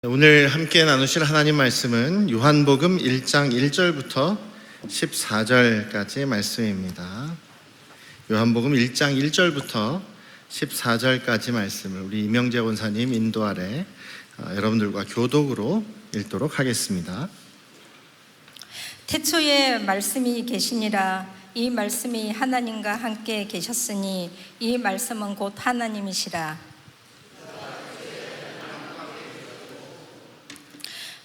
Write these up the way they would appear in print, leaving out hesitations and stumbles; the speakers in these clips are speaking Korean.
오늘 함께 나누실 하나님 말씀은 요한복음 1장 1절부터 14절까지 말씀입니다. 요한복음 1장 1절부터 14절까지 말씀을 우리 이명재 권사님 인도 아래 여러분들과 교독으로 읽도록 하겠습니다. 태초에 말씀이 계시니라. 이 말씀이 하나님과 함께 계셨으니 이 말씀은 곧 하나님이시라.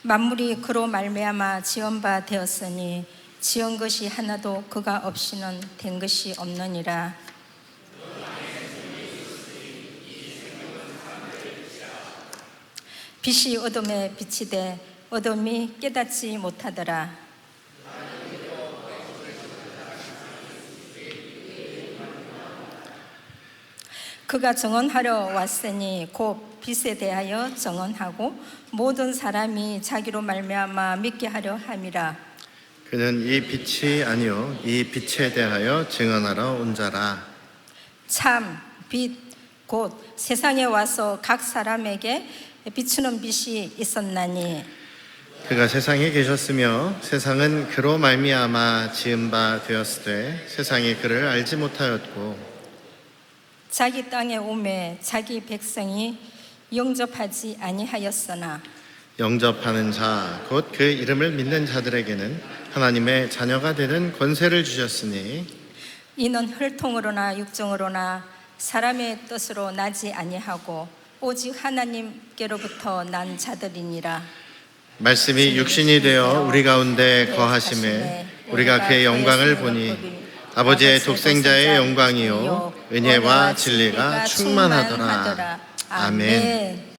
만물이 그로 말미암아 지은 바 되었으니 지은 것이 하나도 그가 없이는 된 것이 없느니라. 빛이 어둠에 비치되 어둠이 깨닫지 못하더라. 그가 정언하려 왔으니 곧 빛에 대하여 정언하고 모든 사람이 자기로 말미암아 믿게 하려 함이라. 그는 이 빛이 아니요 이 빛에 대하여 증언하러 온 자라. 참 빛 곧 세상에 와서 각 사람에게 비추는 빛이 있었나니 그가 세상에 계셨으며 세상은 그로 말미암아 지은 바 되었으되 세상이 그를 알지 못하였고 자기 땅에 오매 자기 백성이 영접하지 아니하였으나 영접하는 자 곧 그 이름을 믿는 자들에게는 하나님의 자녀가 되는 권세를 주셨으니 이는 혈통으로나 육정으로나 사람의 뜻으로 나지 아니하고 오직 하나님께로부터 난 자들이니라. 말씀이 육신이 되어 우리 가운데 거하심에 우리가 그의 영광을 보니 아버지의 독생자의 영광이요 은혜와 진리가 충만하더라. 아멘.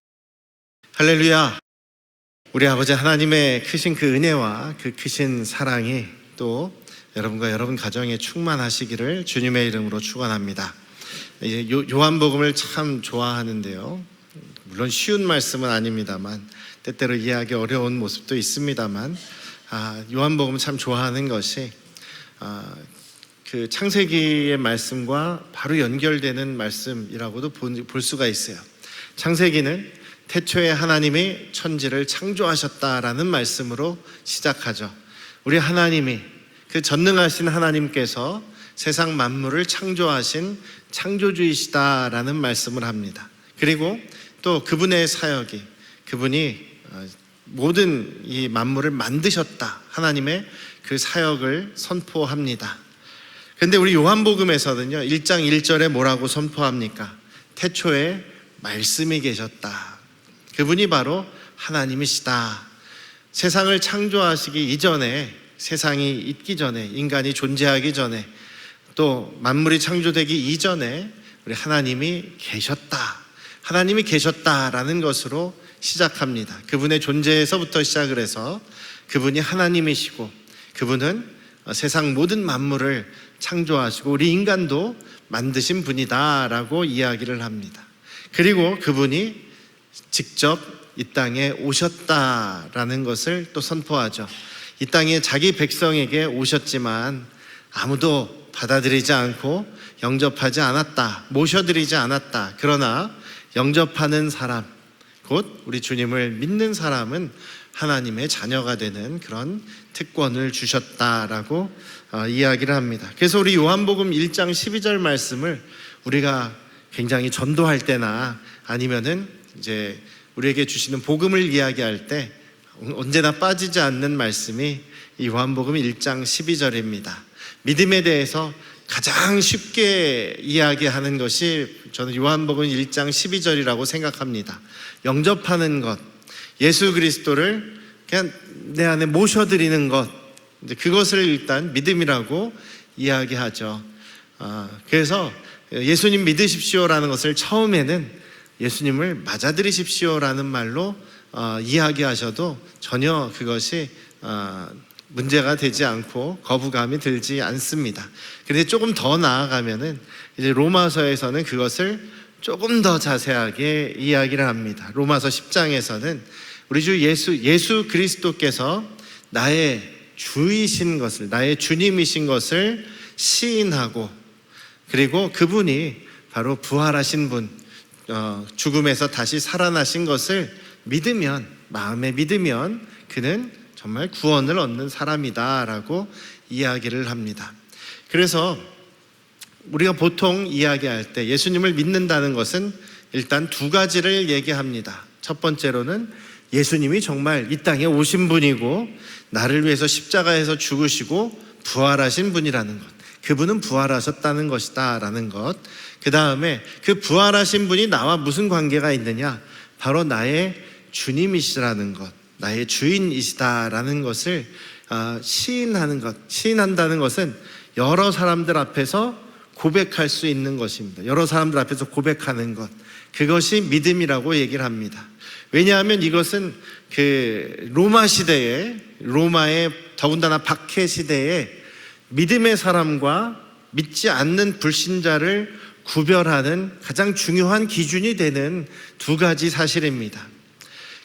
할렐루야. 우리 아버지 하나님의 크신 그 은혜와 그 크신 사랑이 또 여러분과 여러분 가정에 충만하시기를 주님의 이름으로 축원합니다. 요한복음을 참 좋아하는데요, 물론 쉬운 말씀은 아닙니다만 때때로 이해하기 어려운 모습도 있습니다만 요한복음을 참 좋아하는 것이 그 창세기의 말씀과 바로 연결되는 말씀이라고도 볼 수가 있어요. 창세기는 태초에 하나님이 천지를 창조하셨다라는 말씀으로 시작하죠. 우리 하나님이 그 전능하신 하나님께서 세상 만물을 창조하신 창조주이시다라는 말씀을 합니다. 그리고 또 그분의 사역이 그분이 모든 이 만물을 만드셨다, 하나님의 그 사역을 선포합니다. 그런데 우리 요한복음에서는요 1장 1절에 뭐라고 선포합니까? 태초에 말씀이 계셨다. 그분이 바로 하나님이시다. 세상을 창조하시기 이전에, 세상이 있기 전에, 인간이 존재하기 전에, 또 만물이 창조되기 이전에 우리 하나님이 계셨다. 하나님이 계셨다라는 것으로 시작합니다. 그분의 존재에서부터 시작을 해서 그분이 하나님이시고 그분은 세상 모든 만물을 창조하시고 우리 인간도 만드신 분이다라고 이야기를 합니다. 그리고 그분이 직접 이 땅에 오셨다라는 것을 또 선포하죠. 이 땅에 자기 백성에게 오셨지만 아무도 받아들이지 않고 영접하지 않았다, 모셔드리지 않았다. 그러나 영접하는 사람, 곧 우리 주님을 믿는 사람은 하나님의 자녀가 되는 그런 특권을 주셨다라고 이야기를 합니다. 그래서 우리 요한복음 1장 12절 말씀을 우리가 굉장히 전도할 때나 아니면은 이제 우리에게 주시는 복음을 이야기할 때 언제나 빠지지 않는 말씀이 이 요한복음 1장 12절입니다. 믿음에 대해서 가장 쉽게 이야기하는 것이 저는 요한복음 1장 12절이라고 생각합니다. 영접하는 것, 예수 그리스도를 그냥 내 안에 모셔드리는 것, 이제 그것을 일단 믿음이라고 이야기하죠. 그래서 예수님 믿으십시오라는 것을 처음에는 예수님을 맞아들이십시오라는 말로 이야기하셔도 전혀 그것이 문제가 되지 않고 거부감이 들지 않습니다. 그런데 조금 더 나아가면은 이제 로마서에서는 그것을 조금 더 자세하게 이야기를 합니다. 로마서 10장에서는 우리 주 예수 그리스도께서 나의 주이신 것을, 나의 주님이신 것을 시인하고, 그리고 그분이 바로 부활하신 분, 죽음에서 다시 살아나신 것을 믿으면 마음에 믿으면 그는 정말 구원을 얻는 사람이다라고 이야기를 합니다. 그래서 우리가 보통 이야기할 때 예수님을 믿는다는 것은 일단 두 가지를 얘기합니다. 첫 번째로는 예수님이 정말 이 땅에 오신 분이고 나를 위해서 십자가에서 죽으시고 부활하신 분이라는 것, 그분은 부활하셨다는 것이다 라는 것. 그 다음에 그 부활하신 분이 나와 무슨 관계가 있느냐, 바로 나의 주님이시라는 것, 나의 주인이시다라는 것을 시인하는 것. 시인한다는 것은 여러 사람들 앞에서 고백할 수 있는 것입니다. 여러 사람들 앞에서 고백하는 것, 그것이 믿음이라고 얘기를 합니다. 왜냐하면 이것은 그 로마 시대에, 로마의 더군다나 박해 시대에 믿음의 사람과 믿지 않는 불신자를 구별하는 가장 중요한 기준이 되는 두 가지 사실입니다.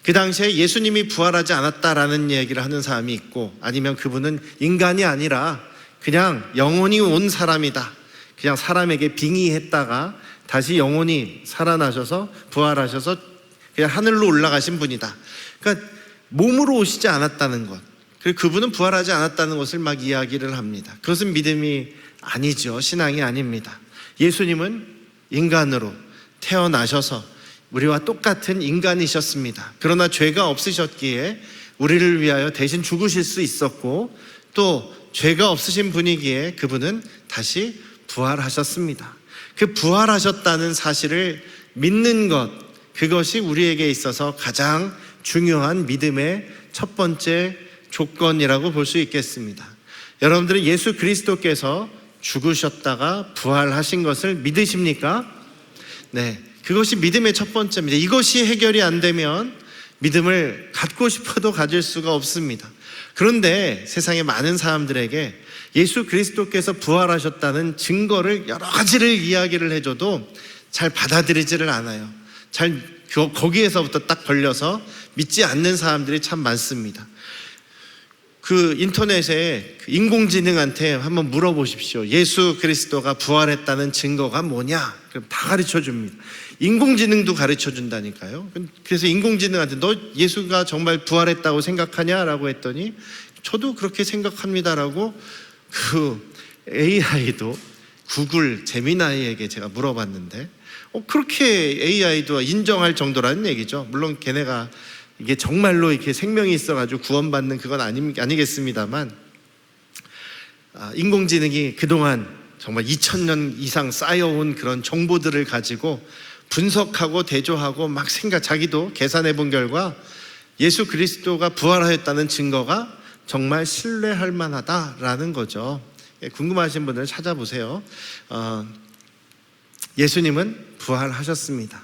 그 당시에 예수님이 부활하지 않았다라는 얘기를 하는 사람이 있고, 아니면 그분은 인간이 아니라 그냥 영혼이 온 사람이다, 그냥 사람에게 빙의했다가 다시 영혼이 살아나셔서 부활하셔서 그냥 하늘로 올라가신 분이다. 그러니까 몸으로 오시지 않았다는 것, 그리고 그분은 부활하지 않았다는 것을 막 이야기를 합니다. 그것은 믿음이 아니죠. 신앙이 아닙니다. 예수님은 인간으로 태어나셔서 우리와 똑같은 인간이셨습니다. 그러나 죄가 없으셨기에 우리를 위하여 대신 죽으실 수 있었고, 또 죄가 없으신 분이기에 그분은 다시 부활하셨습니다. 그 부활하셨다는 사실을 믿는 것, 그것이 우리에게 있어서 가장 중요한 믿음의 첫 번째 조건이라고 볼 수 있겠습니다. 여러분들은 예수 그리스도께서 죽으셨다가 부활하신 것을 믿으십니까? 네, 그것이 믿음의 첫 번째입니다. 이것이 해결이 안 되면 믿음을 갖고 싶어도 가질 수가 없습니다. 그런데 세상의 많은 사람들에게 예수 그리스도께서 부활하셨다는 증거를 여러 가지를 이야기를 해줘도 잘 받아들이지를 않아요. 거기에서부터 딱 걸려서 믿지 않는 사람들이 참 많습니다. 그 인터넷에 인공지능한테 한번 물어보십시오. 예수 그리스도가 부활했다는 증거가 뭐냐? 그럼 다 가르쳐 줍니다. 인공지능도 가르쳐 준다니까요. 그래서 인공지능한테 너 예수가 정말 부활했다고 생각하냐라고 했더니 저도 그렇게 생각합니다라고 그 AI도 구글 제미나이에게 제가 물어봤는데 그렇게 AI도 인정할 정도라는 얘기죠. 물론 걔네가 이게 정말로 이렇게 생명이 있어가지고 구원받는 그건 아니겠습니다만, 인공지능이 그동안 정말 2000년 이상 쌓여온 그런 정보들을 가지고 분석하고 대조하고 막 자기도 계산해 본 결과 예수 그리스도가 부활하였다는 증거가 정말 신뢰할 만하다라는 거죠. 궁금하신 분들은 찾아보세요. 예수님은 부활하셨습니다.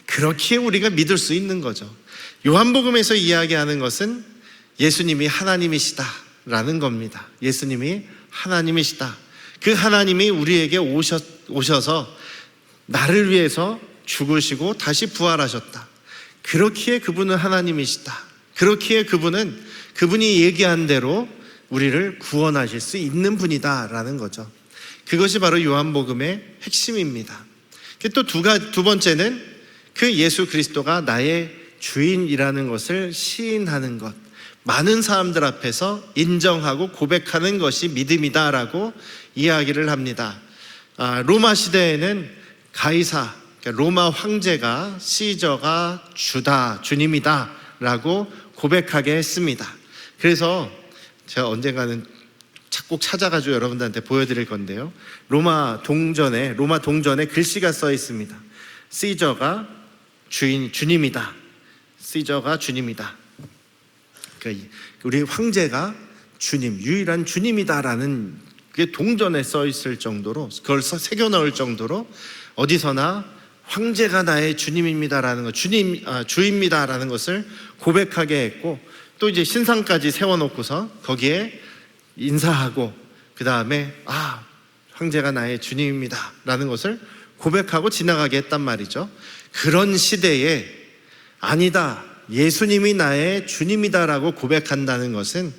그렇게 우리가 믿을 수 있는 거죠. 요한복음에서 이야기하는 것은 예수님이 하나님이시다라는 겁니다. 예수님이 하나님이시다. 그 하나님이 우리에게 오셔서 나를 위해서 죽으시고 다시 부활하셨다. 그렇기에 그분은 하나님이시다. 그렇기에 그분이 얘기한 대로 우리를 구원하실 수 있는 분이다라는 거죠. 그것이 바로 요한복음의 핵심입니다. 또 두 번째는 그 예수 그리스도가 나의 주인이라는 것을 시인하는 것, 많은 사람들 앞에서 인정하고 고백하는 것이 믿음이다라고 이야기를 합니다. 로마 시대에는 가이사, 그러니까 로마 황제가 시저가 주다, 주님이다 라고 고백하게 했습니다. 그래서 제가 언젠가는 꼭 찾아가지고 여러분들한테 보여드릴 건데요, 로마 동전에 글씨가 써 있습니다. 시저가 주님이다. 시저가 주님이다. 그러니까 우리 황제가 주님, 유일한 주님이다라는 게 동전에 써 있을 정도로, 그걸 새겨 넣을 정도로 어디서나 황제가 나의 주님입니다라는 것, 주입니다라는 것을 고백하게 했고, 또 이제 신상까지 세워놓고서 거기에 인사하고 그 다음에 황제가 나의 주님입니다라는 것을 고백하고 지나가게 했단 말이죠. 그런 시대에 아니다, 예수님이 나의 주님이다라고 고백한다는 것은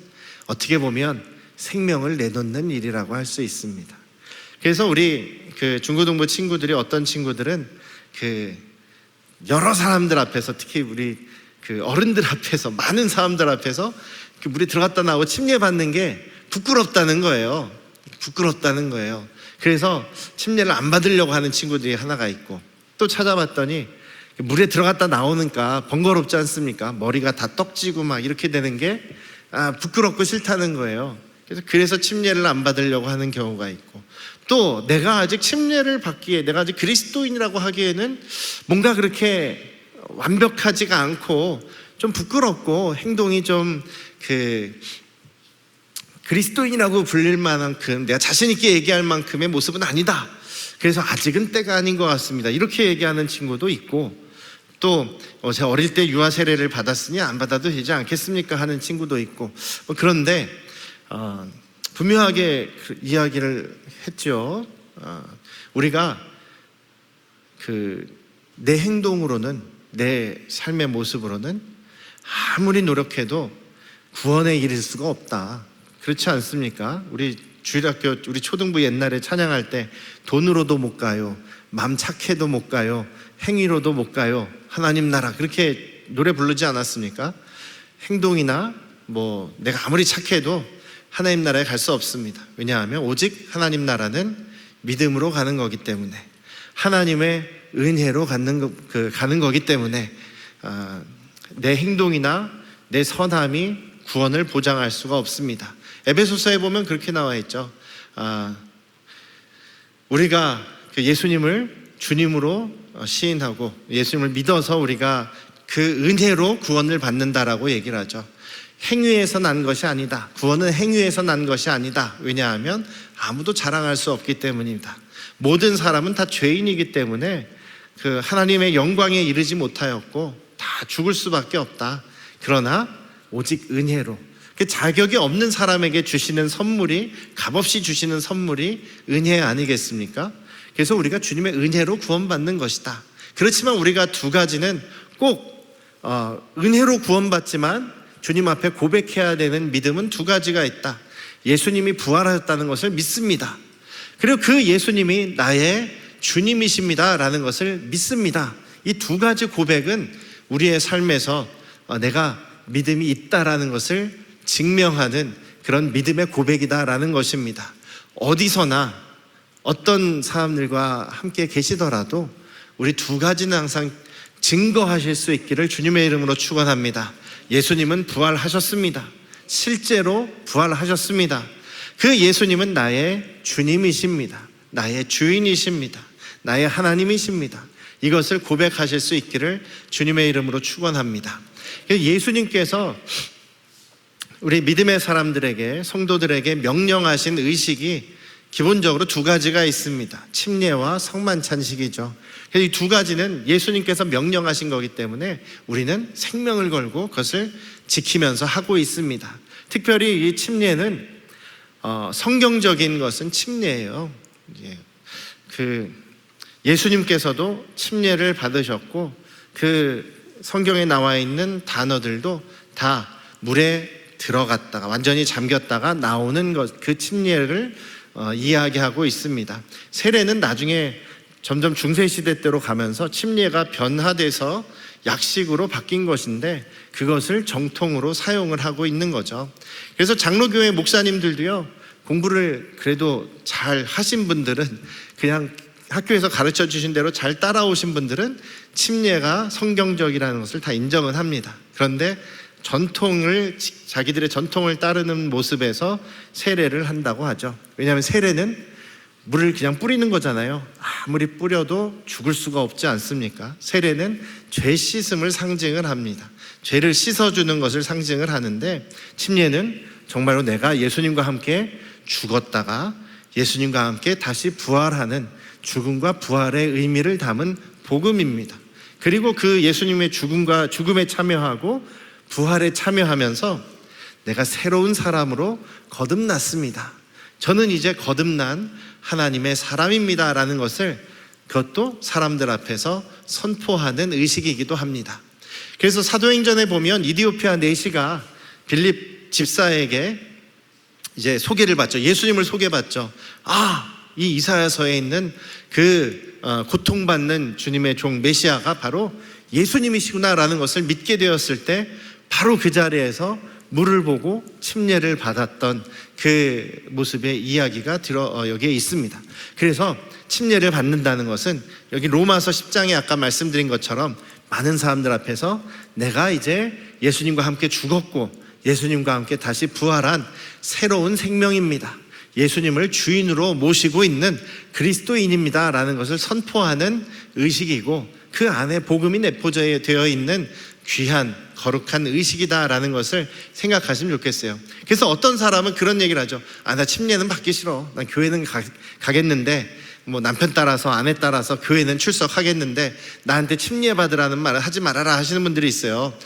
어떻게 보면 생명을 내놓는 일이라고 할 수 있습니다. 그래서 우리 그 중고등부 친구들이, 어떤 친구들은 그 여러 사람들 앞에서, 특히 우리 그 어른들 앞에서, 많은 사람들 앞에서 그 물에 들어갔다 나오고 침례받는 게 부끄럽다는 거예요. 부끄럽다는 거예요. 그래서 침례를 안 받으려고 하는 친구들이 하나가 있고, 또 찾아봤더니 물에 들어갔다 나오니까 번거롭지 않습니까? 머리가 다 떡지고 막 이렇게 되는 게 부끄럽고 싫다는 거예요. 그래서 침례를 안 받으려고 하는 경우가 있고, 또 내가 아직 침례를 받기에, 내가 아직 그리스도인이라고 하기에는 뭔가 그렇게 완벽하지가 않고 좀 부끄럽고 행동이 좀 그리스도인이라고 불릴 만큼, 내가 자신 있게 얘기할 만큼의 모습은 아니다. 그래서 아직은 때가 아닌 것 같습니다. 이렇게 얘기하는 친구도 있고, 또 제가 어릴 때 유아 세례를 받았으니 안 받아도 되지 않겠습니까 하는 친구도 있고, 그런데 분명하게 이야기를 했죠. 우리가 내 행동으로는, 내 삶의 모습으로는 아무리 노력해도 구원에 이를 수가 없다. 그렇지 않습니까? 우리 주일학교, 우리 초등부 옛날에 찬양할 때 돈으로도 못 가요, 맘 착해도 못 가요, 행위로도 못 가요, 하나님 나라, 그렇게 노래 부르지 않았습니까? 행동이나 내가 아무리 착해도 하나님 나라에 갈 수 없습니다. 왜냐하면 오직 하나님 나라는 믿음으로 가는 거기 때문에, 하나님의 은혜로 가는 거기 때문에 내 행동이나 내 선함이 구원을 보장할 수가 없습니다. 에베소서에 보면 그렇게 나와 있죠. 우리가 예수님을 주님으로 시인하고 예수님을 믿어서 우리가 그 은혜로 구원을 받는다라고 얘기를 하죠. 행위에서 난 것이 아니다. 구원은 행위에서 난 것이 아니다. 왜냐하면 아무도 자랑할 수 없기 때문입니다. 모든 사람은 다 죄인이기 때문에 하나님의 영광에 이르지 못하였고 다 죽을 수밖에 없다. 그러나 오직 은혜로, 자격이 없는 사람에게 주시는 선물이, 값없이 주시는 선물이 은혜 아니겠습니까? 그래서 우리가 주님의 은혜로 구원받는 것이다. 그렇지만 우리가 두 가지는 꼭 은혜로 구원받지만 주님 앞에 고백해야 되는 믿음은 두 가지가 있다. 예수님이 부활하셨다는 것을 믿습니다. 그리고 그 예수님이 나의 주님이십니다 라는 것을 믿습니다. 이 두 가지 고백은 우리의 삶에서 내가 믿음이 있다라는 것을 증명하는 그런 믿음의 고백이다라는 것입니다. 어디서나 어떤 사람들과 함께 계시더라도 우리 두 가지는 항상 증거하실 수 있기를 주님의 이름으로 축원합니다. 예수님은 부활하셨습니다. 실제로 부활하셨습니다. 그 예수님은 나의 주님이십니다. 나의 주인이십니다. 나의 하나님이십니다. 이것을 고백하실 수 있기를 주님의 이름으로 축원합니다. 예수님께서 우리 믿음의 사람들에게, 성도들에게 명령하신 의식이 기본적으로 두 가지가 있습니다. 침례와 성만찬식이죠. 이 두 가지는 예수님께서 명령하신 거기 때문에 우리는 생명을 걸고 그것을 지키면서 하고 있습니다. 특별히 이 침례는 성경적인 것은 침례예요. 예수님께서도 침례를 받으셨고 성경에 나와 있는 단어들도 다 물에 들어갔다가 완전히 잠겼다가 나오는 것, 그 침례를 이야기하고 있습니다. 세례는 나중에 점점 중세시대 때로 가면서 침례가 변화돼서 약식으로 바뀐 것인데 그것을 정통으로 사용을 하고 있는 거죠. 그래서 장로교회 목사님들도요, 공부를 그래도 잘 하신 분들은, 그냥 학교에서 가르쳐 주신 대로 잘 따라오신 분들은 침례가 성경적이라는 것을 다 인정은 합니다. 그런데 자기들의 전통을 따르는 모습에서 세례를 한다고 하죠. 왜냐하면 세례는 물을 그냥 뿌리는 거잖아요. 아무리 뿌려도 죽을 수가 없지 않습니까? 세례는 죄 씻음을 상징을 합니다. 죄를 씻어주는 것을 상징을 하는데, 침례는 정말로 내가 예수님과 함께 죽었다가 예수님과 함께 다시 부활하는 죽음과 부활의 의미를 담은 복음입니다. 그리고 그 예수님의 죽음에 참여하고 부활에 참여하면서 내가 새로운 사람으로 거듭났습니다. 저는 이제 거듭난 하나님의 사람입니다 라는 것을, 그것도 사람들 앞에서 선포하는 의식이기도 합니다. 그래서 사도행전에 보면 이디오피아 내시가 빌립 집사에게 이제 소개를 받죠. 예수님을 소개받죠. 이 이사야서에 있는 그 고통받는 주님의 종 메시아가 바로 예수님이시구나라는 것을 믿게 되었을 때 바로 그 자리에서 물을 보고 침례를 받았던 그 모습의 이야기가 여기에 있습니다. 그래서 침례를 받는다는 것은 여기 로마서 10장에 아까 말씀드린 것처럼 많은 사람들 앞에서 내가 이제 예수님과 함께 죽었고 예수님과 함께 다시 부활한 새로운 생명입니다. 예수님을 주인으로 모시고 있는 그리스도인입니다 라는 것을 선포하는 의식이고 그 안에 복음이 내포되어 있는 귀한 거룩한 의식이다라는 것을 생각하시면 좋겠어요. 그래서 어떤 사람은 그런 얘기를 하죠. 나 침례는 받기 싫어. 난 교회는 가겠는데 뭐 남편 따라서 아내 따라서 교회는 출석하겠는데 나한테 침례 받으라는 말을 하지 말아라 하시는 분들이 있어요.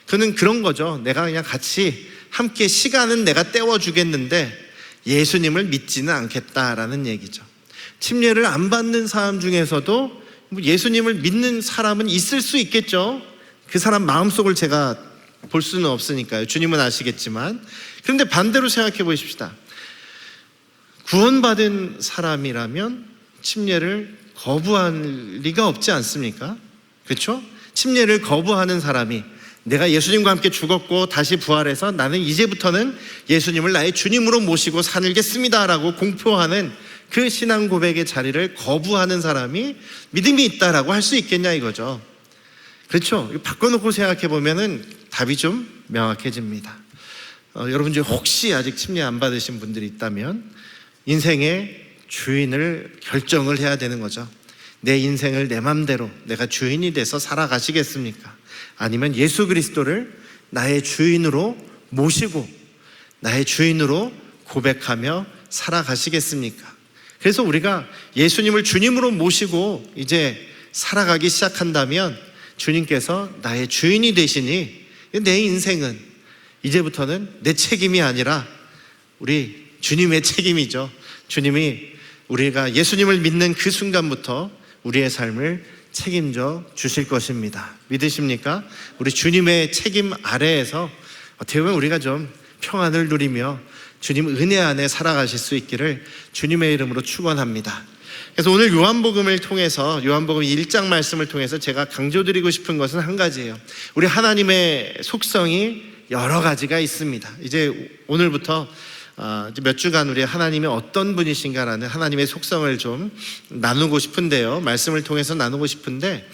그는 그런 거죠. 내가 그냥 같이 함께 시간은 내가 때워주겠는데 예수님을 믿지는 않겠다라는 얘기죠. 침례를 안 받는 사람 중에서도 예수님을 믿는 사람은 있을 수 있겠죠. 그 사람 마음속을 제가 볼 수는 없으니까요. 주님은 아시겠지만. 그런데 반대로 생각해 보십시다. 구원받은 사람이라면 침례를 거부할 리가 없지 않습니까? 그렇죠? 침례를 거부하는 사람이 내가 예수님과 함께 죽었고 다시 부활해서 나는 이제부터는 예수님을 나의 주님으로 모시고 살겠습니다 라고 공표하는 그 신앙 고백의 자리를 거부하는 사람이 믿음이 있다라고 할 수 있겠냐 이거죠. 그렇죠? 바꿔놓고 생각해 보면은 답이 좀 명확해집니다. 여러분 중에 혹시 아직 침례 안 받으신 분들이 있다면 인생의 주인을 결정을 해야 되는 거죠. 내 인생을 내 맘대로 내가 주인이 돼서 살아가시겠습니까? 아니면 예수 그리스도를 나의 주인으로 모시고 나의 주인으로 고백하며 살아가시겠습니까? 그래서 우리가 예수님을 주님으로 모시고 이제 살아가기 시작한다면 주님께서 나의 주인이 되시니 내 인생은 이제부터는 내 책임이 아니라 우리 주님의 책임이죠. 주님이 우리가 예수님을 믿는 그 순간부터 우리의 삶을 책임져 주실 것입니다. 믿으십니까? 우리 주님의 책임 아래에서 어떻게 보면 우리가 좀 평안을 누리며 주님 은혜 안에 살아가실 수 있기를 주님의 이름으로 축원합니다. 그래서 오늘 요한복음을 통해서 요한복음 1장 말씀을 통해서 제가 강조드리고 싶은 것은 한 가지예요. 우리 하나님의 속성이 여러 가지가 있습니다. 이제 오늘부터 몇 주간 우리 하나님이 어떤 분이신가라는 하나님의 속성을 좀 나누고 싶은데요. 말씀을 통해서 나누고 싶은데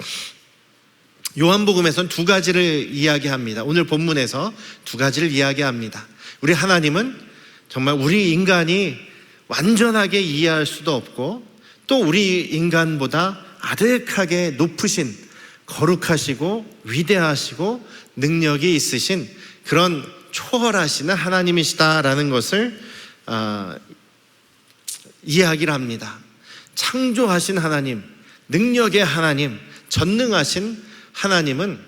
요한복음에서는 두 가지를 이야기합니다. 오늘 본문에서 두 가지를 이야기합니다. 우리 하나님은 정말 우리 인간이 완전하게 이해할 수도 없고 또 우리 인간보다 아득하게 높으신 거룩하시고 위대하시고 능력이 있으신 그런 초월하시는 하나님이시다라는 것을 이야기를 합니다. 창조하신 하나님, 능력의 하나님, 전능하신 하나님은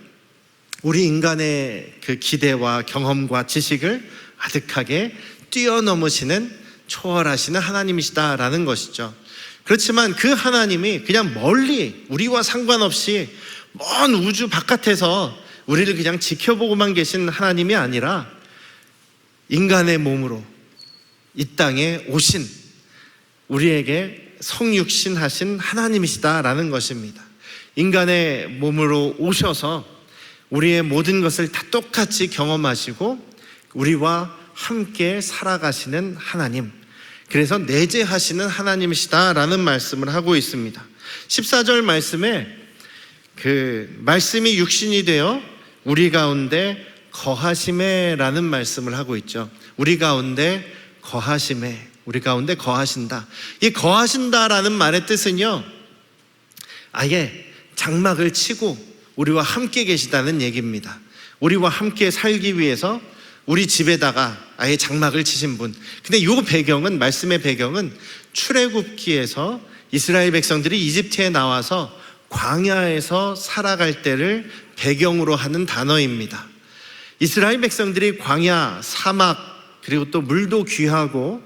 우리 인간의 그 기대와 경험과 지식을 아득하게 뛰어넘으시는 초월하시는 하나님이시다라는 것이죠. 그렇지만 그 하나님이 그냥 멀리 우리와 상관없이 먼 우주 바깥에서 우리를 그냥 지켜보고만 계신 하나님이 아니라 인간의 몸으로 이 땅에 오신 우리에게 성육신하신 하나님이시다라는 것입니다. 인간의 몸으로 오셔서 우리의 모든 것을 다 똑같이 경험하시고 우리와 함께 살아가시는 하나님, 그래서 내재하시는 하나님이시다라는 말씀을 하고 있습니다. 14절 말씀에 그 말씀이 육신이 되어 우리 가운데 거하심에라는 말씀을 하고 있죠. 우리 가운데 거하심에, 우리 가운데 거하신다. 이 거하신다라는 말의 뜻은요, 아예 장막을 치고 우리와 함께 계시다는 얘기입니다. 우리와 함께 살기 위해서 우리 집에다가 아예 장막을 치신 분. 근데 이 배경은, 말씀의 배경은 출애굽기에서 이스라엘 백성들이 이집트에 나와서 광야에서 살아갈 때를 배경으로 하는 단어입니다. 이스라엘 백성들이 광야, 사막, 그리고 또 물도 귀하고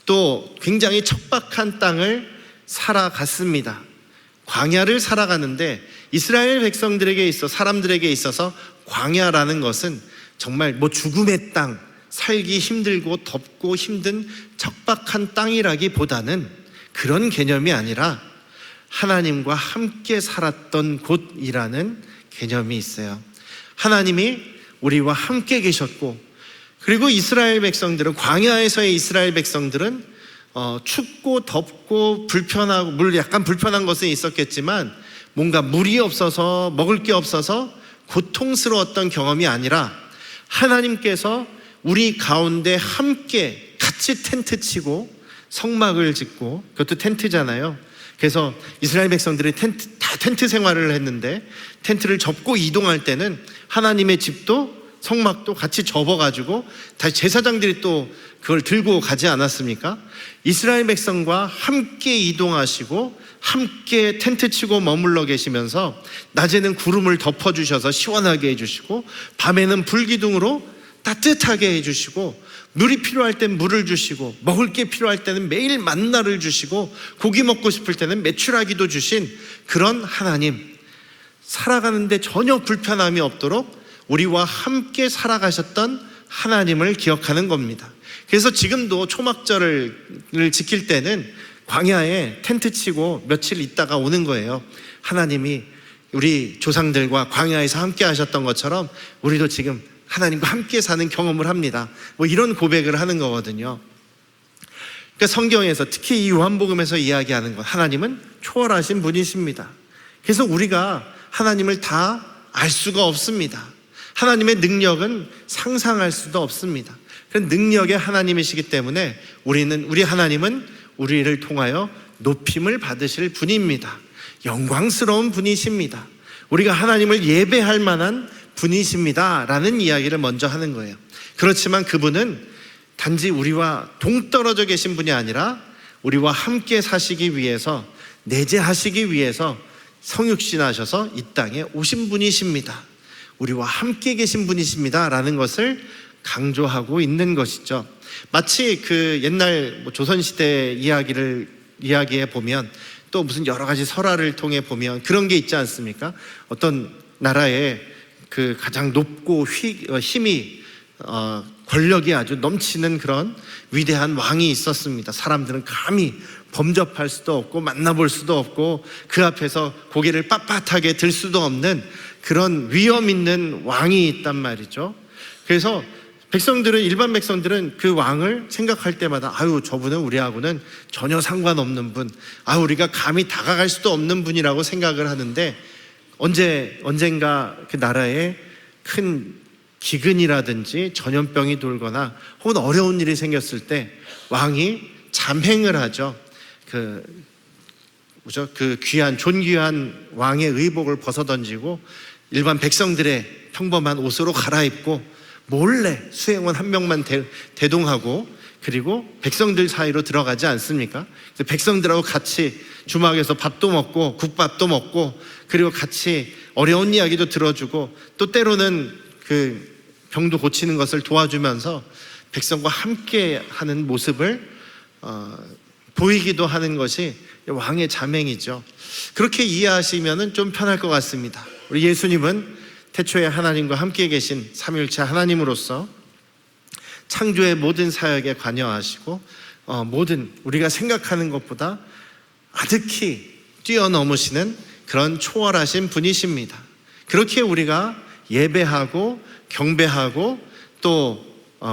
또 굉장히 척박한 땅을 살아갔습니다. 광야를 살아가는데 이스라엘 백성들에게 있어, 사람들에게 있어서 광야라는 것은 정말 뭐 죽음의 땅, 살기 힘들고 덥고 힘든 척박한 땅이라기보다는 그런 개념이 아니라 하나님과 함께 살았던 곳이라는 개념이 있어요. 하나님이 우리와 함께 계셨고, 그리고 이스라엘 백성들은, 광야에서의 이스라엘 백성들은 춥고 덥고 불편하고, 물 약간 불편한 것은 있었겠지만 뭔가 물이 없어서, 먹을 게 없어서 고통스러웠던 경험이 아니라 하나님께서 우리 가운데 함께 같이 텐트 치고 성막을 짓고, 그것도 텐트잖아요. 그래서 이스라엘 백성들이 텐트 생활을 했는데, 텐트를 접고 이동할 때는 하나님의 집도 성막도 같이 접어가지고 다시 제사장들이 또 그걸 들고 가지 않았습니까? 이스라엘 백성과 함께 이동하시고 함께 텐트 치고 머물러 계시면서 낮에는 구름을 덮어주셔서 시원하게 해주시고, 밤에는 불기둥으로 따뜻하게 해주시고, 물이 필요할 땐 물을 주시고, 먹을 게 필요할 때는 매일 만나를 주시고, 고기 먹고 싶을 때는 메추라기도 주신 그런 하나님, 살아가는데 전혀 불편함이 없도록 우리와 함께 살아가셨던 하나님을 기억하는 겁니다. 그래서 지금도 초막절을 지킬 때는 광야에 텐트 치고 며칠 있다가 오는 거예요. 하나님이 우리 조상들과 광야에서 함께 하셨던 것처럼 우리도 지금 하나님과 함께 사는 경험을 합니다. 뭐 이런 고백을 하는 거거든요. 그러니까 성경에서, 특히 이 요한복음에서 이야기하는 것, 하나님은 초월하신 분이십니다. 그래서 우리가 하나님을 다 알 수가 없습니다. 하나님의 능력은 상상할 수도 없습니다. 그 능력의 하나님이시기 때문에 우리 하나님은 우리를 통하여 높임을 받으실 분입니다. 영광스러운 분이십니다. 우리가 하나님을 예배할 만한 분이십니다 라는 이야기를 먼저 하는 거예요. 그렇지만 그분은 단지 우리와 동떨어져 계신 분이 아니라 우리와 함께 사시기 위해서, 내재하시기 위해서 성육신하셔서 이 땅에 오신 분이십니다. 우리와 함께 계신 분이십니다 라는 것을 강조하고 있는 것이죠. 마치 그 옛날 조선시대 이야기에 보면, 또 무슨 여러 가지 설화를 통해 보면 그런 게 있지 않습니까? 어떤 나라에 그 가장 높고 힘이 권력이 아주 넘치는 그런 위대한 왕이 있었습니다. 사람들은 감히 범접할 수도 없고 만나볼 수도 없고 그 앞에서 고개를 빳빳하게 들 수도 없는 그런 위험 있는 왕이 있단 말이죠. 그래서 일반 백성들은 그 왕을 생각할 때마다, 아유, 저분은 우리하고는 전혀 상관없는 분, 우리가 감히 다가갈 수도 없는 분이라고 생각을 하는데, 언젠가 그 나라에 큰 기근이라든지 전염병이 돌거나 혹은 어려운 일이 생겼을 때 왕이 잠행을 하죠. 그 귀한, 존귀한 왕의 의복을 벗어던지고 일반 백성들의 평범한 옷으로 갈아입고 몰래 수행원 한 명만 대동하고, 그리고 백성들 사이로 들어가지 않습니까? 백성들하고 같이 주막에서 밥도 먹고 국밥도 먹고, 그리고 같이 어려운 이야기도 들어주고, 또 때로는 그 병도 고치는 것을 도와주면서 백성과 함께 하는 모습을 보이기도 하는 것이 왕의 자맹이죠. 그렇게 이해하시면 좀 편할 것 같습니다. 우리 예수님은 태초에 하나님과 함께 계신 삼위일체 하나님으로서 창조의 모든 사역에 관여하시고 모든 우리가 생각하는 것보다 아득히 뛰어넘으시는 그런 초월하신 분이십니다. 그렇게 우리가 예배하고 경배하고 또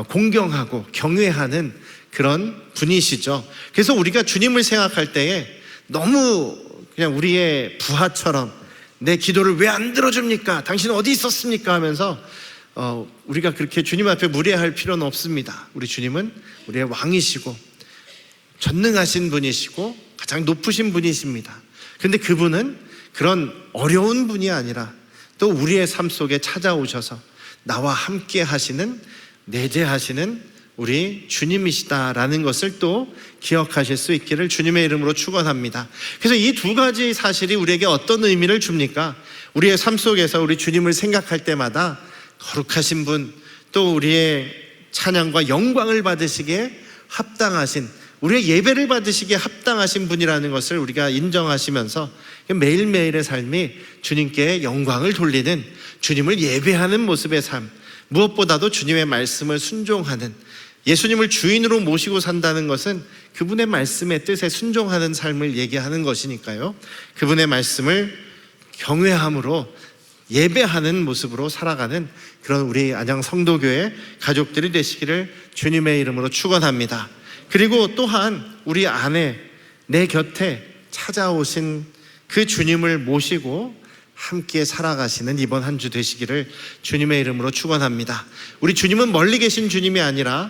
공경하고 경외하는 그런 분이시죠. 그래서 우리가 주님을 생각할 때에 너무 그냥 우리의 부하처럼 내 기도를 왜 안 들어줍니까? 당신은 어디 있었습니까? 하면서 우리가 그렇게 주님 앞에 무례할 필요는 없습니다. 우리 주님은 우리의 왕이시고 전능하신 분이시고 가장 높으신 분이십니다. 그런데 그분은 그런 어려운 분이 아니라 또 우리의 삶 속에 찾아오셔서 나와 함께 하시는, 내재하시는 우리 주님이시다라는 것을 또 기억하실 수 있기를 주님의 이름으로 축원합니다. 그래서 이 두 가지 사실이 우리에게 어떤 의미를 줍니까? 우리의 삶 속에서 우리 주님을 생각할 때마다 거룩하신 분, 또 우리의 찬양과 영광을 받으시기에 합당하신, 우리의 예배를 받으시기에 합당하신 분이라는 것을 우리가 인정하시면서 매일매일의 삶이 주님께 영광을 돌리는, 주님을 예배하는 모습의 삶, 무엇보다도 주님의 말씀을 순종하는, 예수님을 주인으로 모시고 산다는 것은 그분의 말씀의 뜻에 순종하는 삶을 얘기하는 것이니까요. 그분의 말씀을 경외함으로 예배하는 모습으로 살아가는 그런 우리 안양 성도교회 가족들이 되시기를 주님의 이름으로 축원합니다. 그리고 또한 우리 안에 내 곁에 찾아오신 그 주님을 모시고 함께 살아가시는 이번 한 주 되시기를 주님의 이름으로 축원합니다. 우리 주님은 멀리 계신 주님이 아니라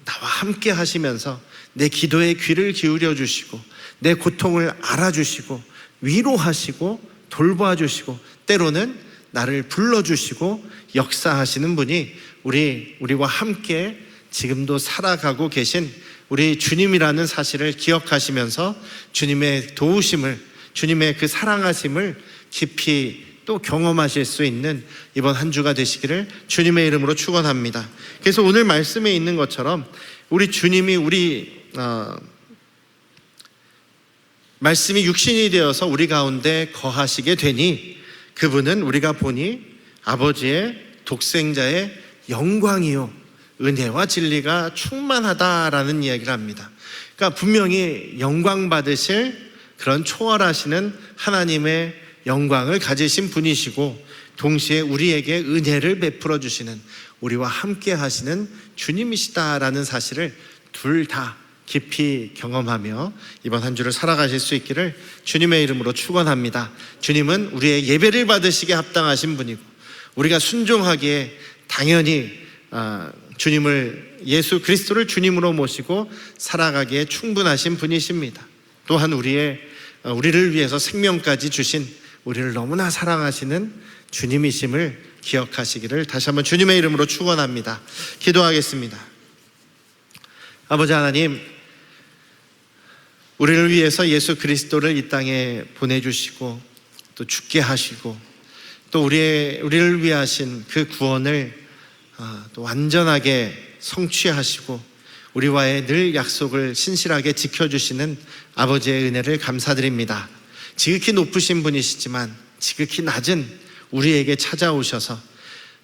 나와 함께 하시면서 내 기도에 귀를 기울여 주시고 내 고통을 알아주시고 위로하시고 돌봐주시고 때로는 나를 불러주시고 역사하시는 분이 우리와 함께 지금도 살아가고 계신 우리 주님이라는 사실을 기억하시면서 주님의 도우심을, 주님의 그 사랑하심을 깊이 또 경험하실 수 있는 이번 한 주가 되시기를 주님의 이름으로 축원합니다. 그래서 오늘 말씀에 있는 것처럼 우리 주님이 말씀이 육신이 되어서 우리 가운데 거하시게 되니 그분은 우리가 보니 아버지의 독생자의 영광이요 은혜와 진리가 충만하다라는 이야기를 합니다. 그러니까 분명히 영광 받으실 그런 초월하시는 하나님의 영광을 가지신 분이시고 동시에 우리에게 은혜를 베풀어 주시는 우리와 함께 하시는 주님이시다라는 사실을 둘 다 깊이 경험하며 이번 한 주를 살아가실 수 있기를 주님의 이름으로 축원합니다. 주님은 우리의 예배를 받으시기에 합당하신 분이고 우리가 순종하기에 당연히 주님을 예수 그리스도를 주님으로 모시고 살아가기에 충분하신 분이십니다. 또한 우리를 위해서 생명까지 주신 우리를 너무나 사랑하시는 주님이심을 기억하시기를 다시 한번 주님의 이름으로 축원합니다. 기도하겠습니다. 아버지 하나님, 우리를 위해서 예수 그리스도를 이 땅에 보내주시고 또 죽게 하시고 또 우리를 위해 하신 그 구원을 또 완전하게 성취하시고 우리와의 늘 약속을 신실하게 지켜주시는 아버지의 은혜를 감사드립니다. 지극히 높으신 분이시지만 지극히 낮은 우리에게 찾아오셔서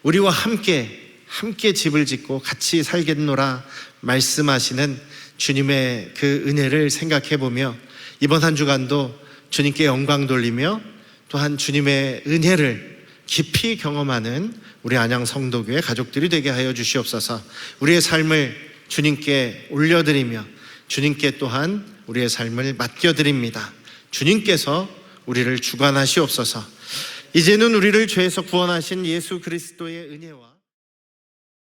우리와 함께 집을 짓고 같이 살겠노라 말씀하시는 주님의 그 은혜를 생각해 보며 이번 한 주간도 주님께 영광 돌리며 또한 주님의 은혜를 깊이 경험하는 우리 안양 성도교회 가족들이 되게 하여 주시옵소서. 우리의 삶을 주님께 올려드리며 주님께 또한 우리의 삶을 맡겨드립니다. 주님께서 우리를 주관하시옵소서. 이제는 우리를 죄에서 구원하신 예수 그리스도의 은혜와